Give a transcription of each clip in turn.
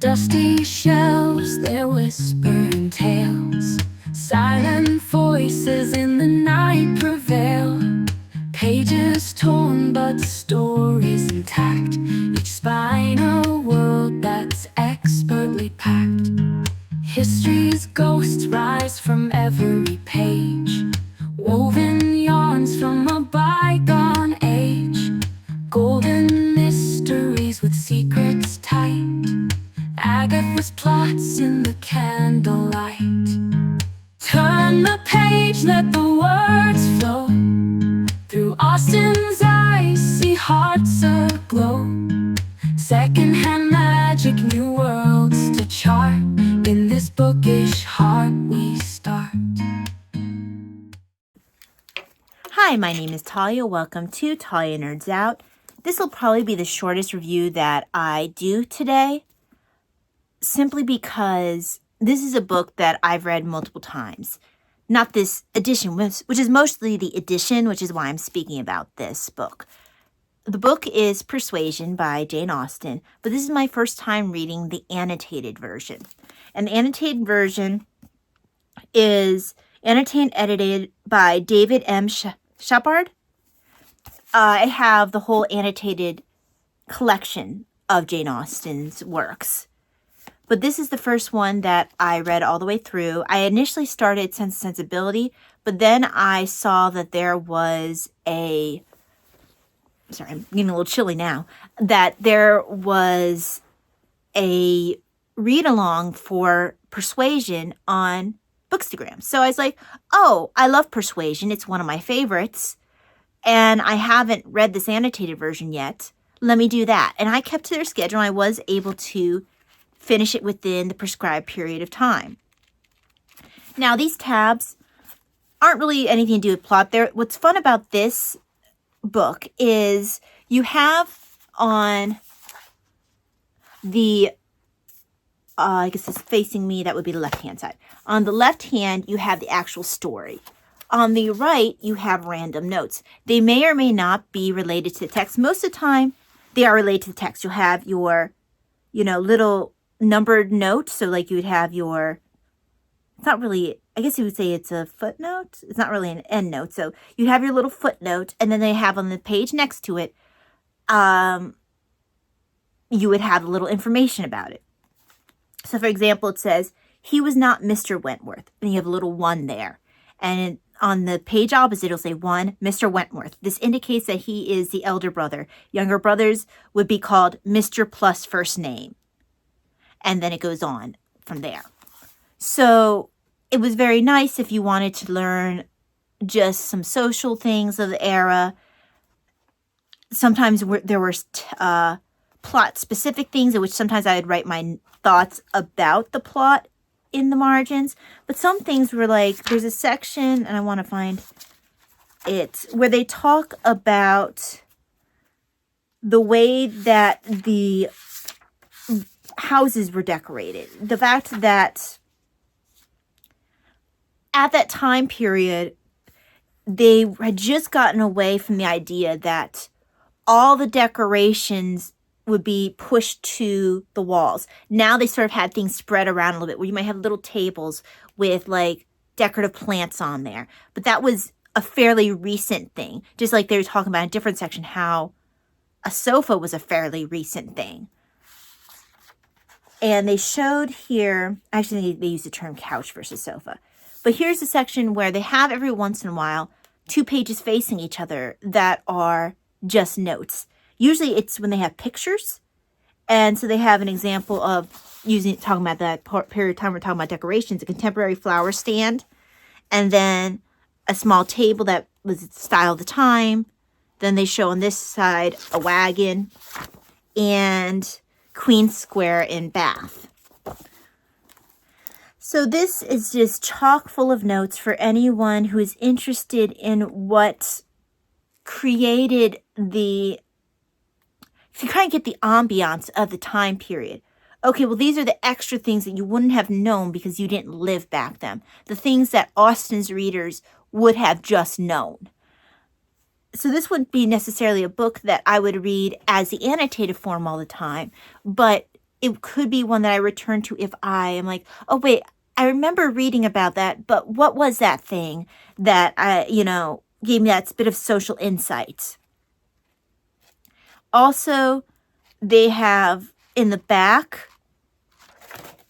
dusty shelves, their whispering tales. Silent voices in the night prevail. Pages torn but stories intact. Each spine a world that's expertly packed. History's ghosts rise from every page. Woven yarns from a bygone age. Golden mysteries with secrets tight. Agatha's plots in the candlelight. Turn the page, let the words flow. Through Austen's eyes, see hearts aglow. Secondhand magic, new worlds to chart. In this bookish heart we start. Hi, my name is Talia. Welcome to Talia Nerds Out. This will probably be the shortest review that I do today, simply because this is a book that I've read multiple times. Not this edition, which is mostly the edition, which is why I'm speaking about this book. The book is Persuasion by Jane Austen, but this is my first time reading the annotated version. And the annotated version is annotated and edited by David M. Shepard. I have the whole annotated collection of Jane Austen's works. But this is the first one that I read all the way through. I initially started Sense and Sensibility, but then I saw that there was I'm getting a little chilly now, that there was a read-along for Persuasion on Bookstagram. So I was like, oh, I love Persuasion. It's one of my favorites. And I haven't read this annotated version yet. Let me do that. And I kept to their schedule. And I was able to finish it within the prescribed period of time. Now, these tabs aren't really anything to do with plot. What's fun about this book is you have on the, I guess it's facing me, that would be the left-hand side. On the left hand, you have the actual story. On the right, you have random notes. They may or may not be related to the text. Most of the time, they are related to the text. You'll have your, little numbered note. So like you would have your, it's not really, I guess you would say it's a footnote. It's not really an end note. So you have your little footnote, and then they have on the page next to it, you would have a little information about it. So for example, it says, he was not Mr. Wentworth. And you have a little 1 there. And on the page opposite, it'll say 1, Mr. Wentworth. This indicates that he is the elder brother. Younger brothers would be called Mr. plus first name. And then it goes on from there. So it was very nice if you wanted to learn just some social things of the era. Sometimes there were plot-specific things in which sometimes I would write my thoughts about the plot in the margins. But some things were like, there's a section, and I want to find it, where they talk about the way that the houses were decorated. The fact that at that time period, they had just gotten away from the idea that all the decorations would be pushed to the walls. Now they sort of had things spread around a little bit, where you might have little tables with like decorative plants on there. But that was a fairly recent thing. Just like they were talking about in a different section, how a sofa was a fairly recent thing. And they showed here, actually they used the term couch versus sofa. But here's a section where they have every once in a while 2 pages facing each other that are just notes. Usually it's when they have pictures. And so they have an example of talking about that period of time we're talking about decorations, a contemporary flower stand, and then a small table that was the style of the time. Then they show on this side a wagon and Queen Square in Bath. So this is just chock full of notes for anyone who is interested in what created if you kind of get the ambiance of the time period. Okay, well, these are the extra things that you wouldn't have known because you didn't live back then. The things that Austen's readers would have just known. So this wouldn't be necessarily a book that I would read as the annotated form all the time, but it could be one that I return to if I am like, oh, wait, I remember reading about that, but what was that thing that gave me that bit of social insight? Also, they have in the back,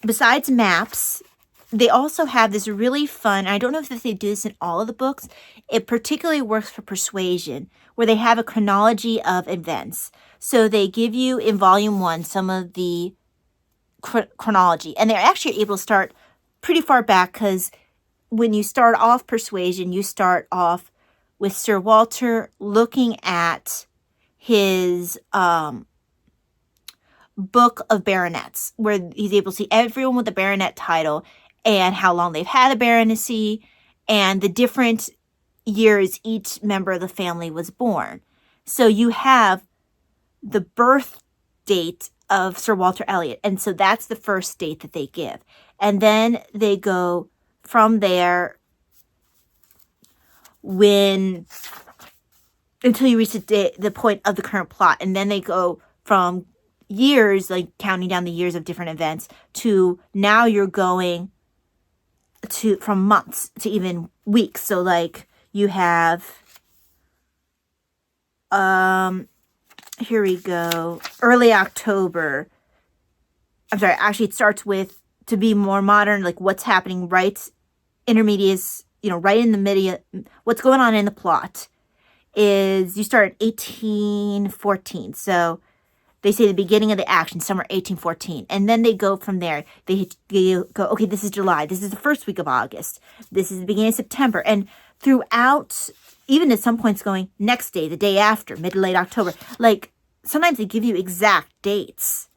besides maps, they also have this really fun, I don't know if they do this in all of the books, it particularly works for Persuasion, where they have a chronology of events. So they give you in volume 1 some of the chronology, and they're actually able to start pretty far back, because when you start off Persuasion, you start off with Sir Walter looking at his book of baronets, where he's able to see everyone with a baronet title and how long they've had a baronetcy and the different years each member of the family was born. So you have the birth date of Sir Walter Elliot, and so that's the first date that they give. And then they go from there until you reach the point of the current plot, and then they go from years, like counting down the years of different events, to now you're going to from months to even weeks. So like you have here we go, early October. I'm sorry, actually it starts with, to be more modern, like what's happening right intermediate, right in the middle, what's going on in the plot is you start at 1814. So they say the beginning of the action, summer 1814. And then they go from there. They go, okay, this is July. This is the first week of August. This is the beginning of September. And throughout, even at some points going, next day, the day after, mid to late October. Like, sometimes they give you exact dates.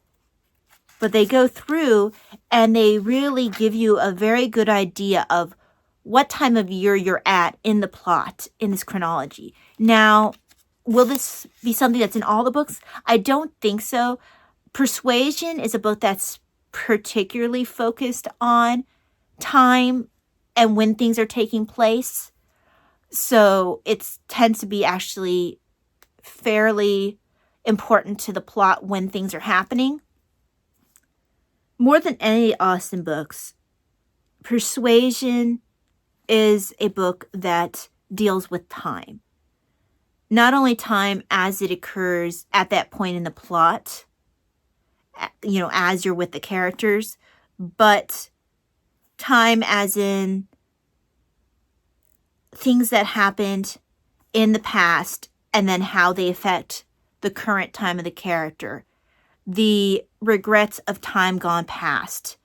But they go through and they really give you a very good idea of what time of year you're at in the plot, in this chronology. Now, will this be something that's in all the books? I don't think so. Persuasion is a book that's particularly focused on time and when things are taking place. So it tends to be actually fairly important to the plot when things are happening. More than any Austen books, Persuasion is a book that deals with time. Not only time as it occurs at that point in the plot, as you're with the characters, but time as in things that happened in the past and then how they affect the current time of the character. The regrets of time gone past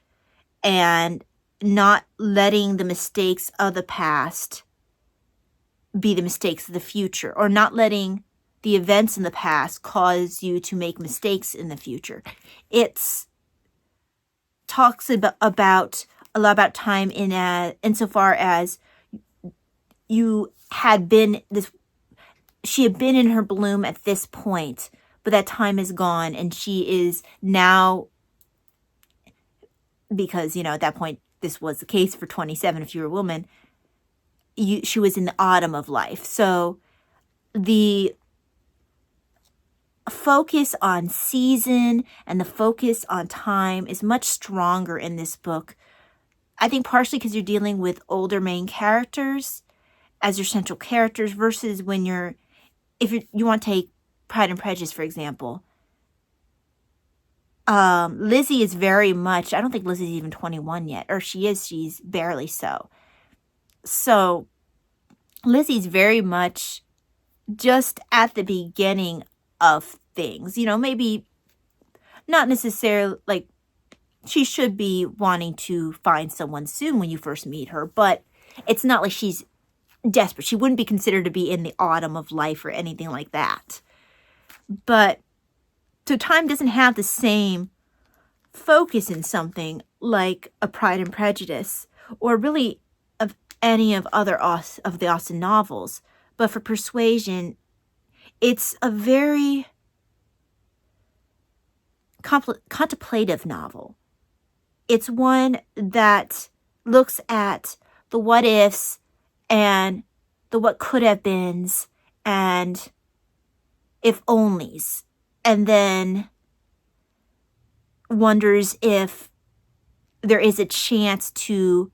and not letting the mistakes of the past be the mistakes of the future, or not letting the events in the past cause you to make mistakes in the future. It talks about a lot about time insofar as she had been in her bloom at this point, but that time is gone, and she is now, because at that point this was the case for 27 if you were a woman, she was in the autumn of life. So the focus on season and the focus on time is much stronger in this book. I think partially because you're dealing with older main characters as your central characters, versus when if you want to take Pride and Prejudice, for example. Lizzie is very much, I don't think Lizzie's even 21 yet, or she's barely so. So Lizzie's very much just at the beginning of things, maybe not necessarily like she should be wanting to find someone soon when you first meet her, but it's not like she's desperate. She wouldn't be considered to be in the autumn of life or anything like that. But so time doesn't have the same focus in something like a Pride and Prejudice, or really of any of the Austen novels. But for Persuasion, it's a very contemplative novel. It's one that looks at the what ifs and the what could have beens and if onlys, and then wonders if there is a chance to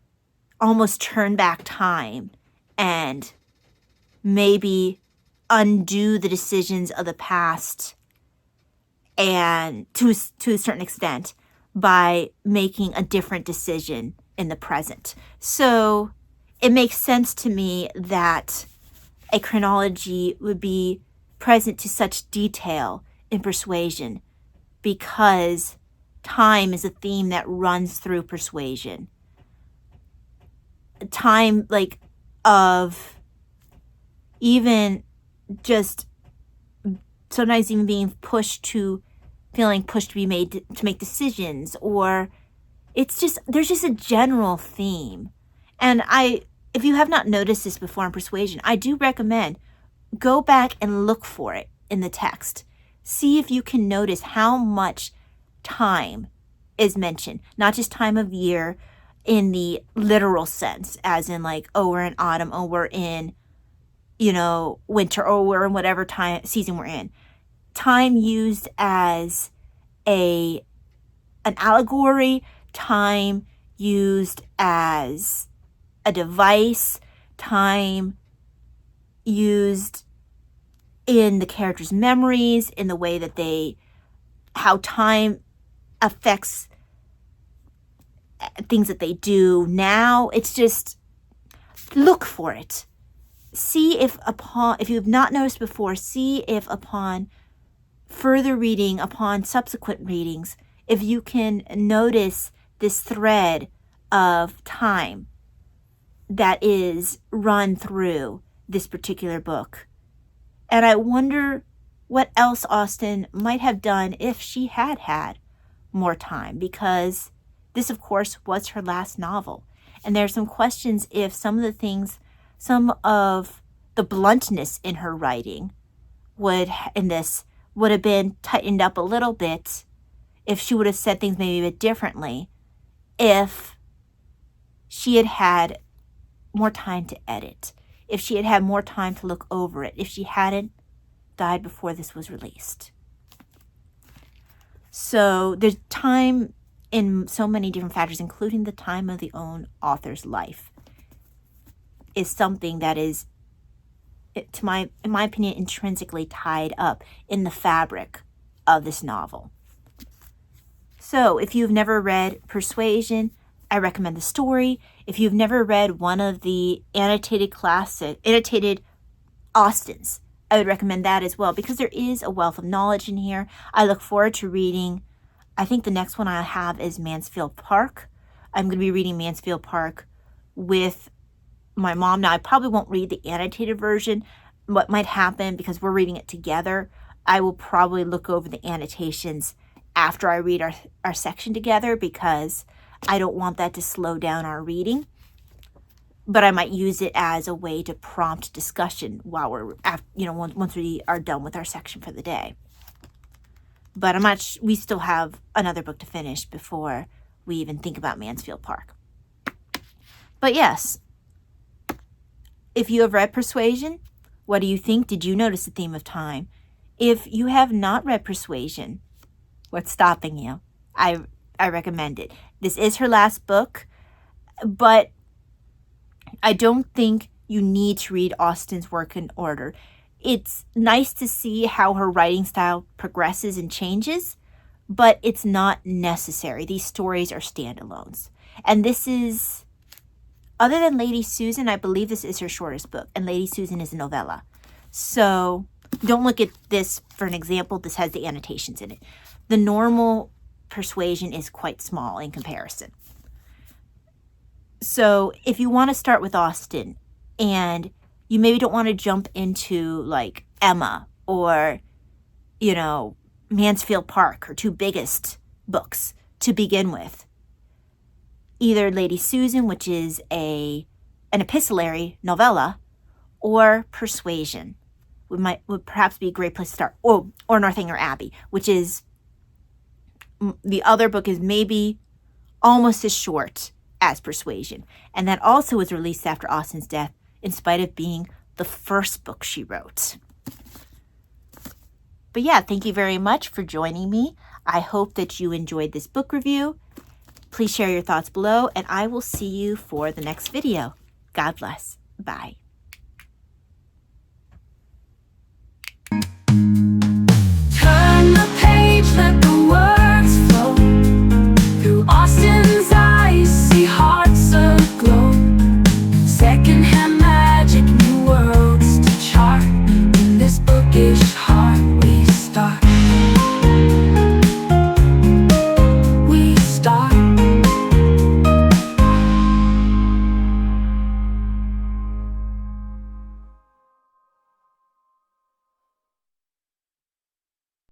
almost turn back time and maybe undo the decisions of the past, and to a certain extent, by making a different decision in the present. So it makes sense to me that a chronology would be present to such detail in Persuasion, because time is a theme that runs through Persuasion. Time, like, of even just sometimes even being pushed to, feeling pushed to be made to make decisions, or it's just, there's just a general theme. And if you have not noticed this before in Persuasion, I do recommend go back and look for it in the text. See if you can notice how much time is mentioned, not just time of year in the literal sense, as in like, oh, we're in autumn, oh, we're in, winter, or we're in whatever time season we're in. Time used as an allegory, time used as a device, time used in the characters' memories, in the way that how time affects things that they do now. It's just, look for it. See if you've not noticed before, see if upon further reading, upon subsequent readings, if you can notice this thread of time that is run through this particular book. And I wonder what else Austen might have done if she had had more time, because this, of course, was her last novel. And there are some questions if some of the bluntness in her writing would have been tightened up a little bit, if she would have said things maybe a bit differently, if she had had more time to edit, if she had had more time to look over it, if she hadn't died before this was released. So there's time in so many different factors, including the time of the own author's life, is something that is, in my opinion, intrinsically tied up in the fabric of this novel. So if you've never read Persuasion, I recommend the story. If you've never read one of the annotated Austens, I would recommend that as well, because there is a wealth of knowledge in here. I look forward to reading, I think the next one I have is Mansfield Park. I'm going to be reading Mansfield Park with my mom. Now, I probably won't read the annotated version. What might happen, because we're reading it together, I will probably look over the annotations after I read our section together, because I don't want that to slow down our reading. But I might use it as a way to prompt discussion while once we are done with our section for the day. But we still have another book to finish before we even think about Mansfield Park. But yes, if you have read Persuasion, what do you think? Did you notice the theme of time? If you have not read Persuasion, what's stopping you? I recommend it. This is her last book, but I don't think you need to read Austen's work in order. It's nice to see how her writing style progresses and changes, but it's not necessary. These stories are standalones. And this is, other than Lady Susan, I believe this is her shortest book, and Lady Susan is a novella. So don't look at this for an example. This has the annotations in it. The normal Persuasion is quite small in comparison. So if you want to start with Austen and you maybe don't want to jump into like Emma or, Mansfield Park, her two biggest books to begin with, either Lady Susan, which is an epistolary novella, or Persuasion would perhaps be a great place to start. Or Northanger Abbey, which is, the other book is maybe almost as short as Persuasion. And that also was released after Austen's death, in spite of being the first book she wrote. But yeah, thank you very much for joining me. I hope that you enjoyed this book review. Please share your thoughts below, and I will see you for the next video. God bless. Bye.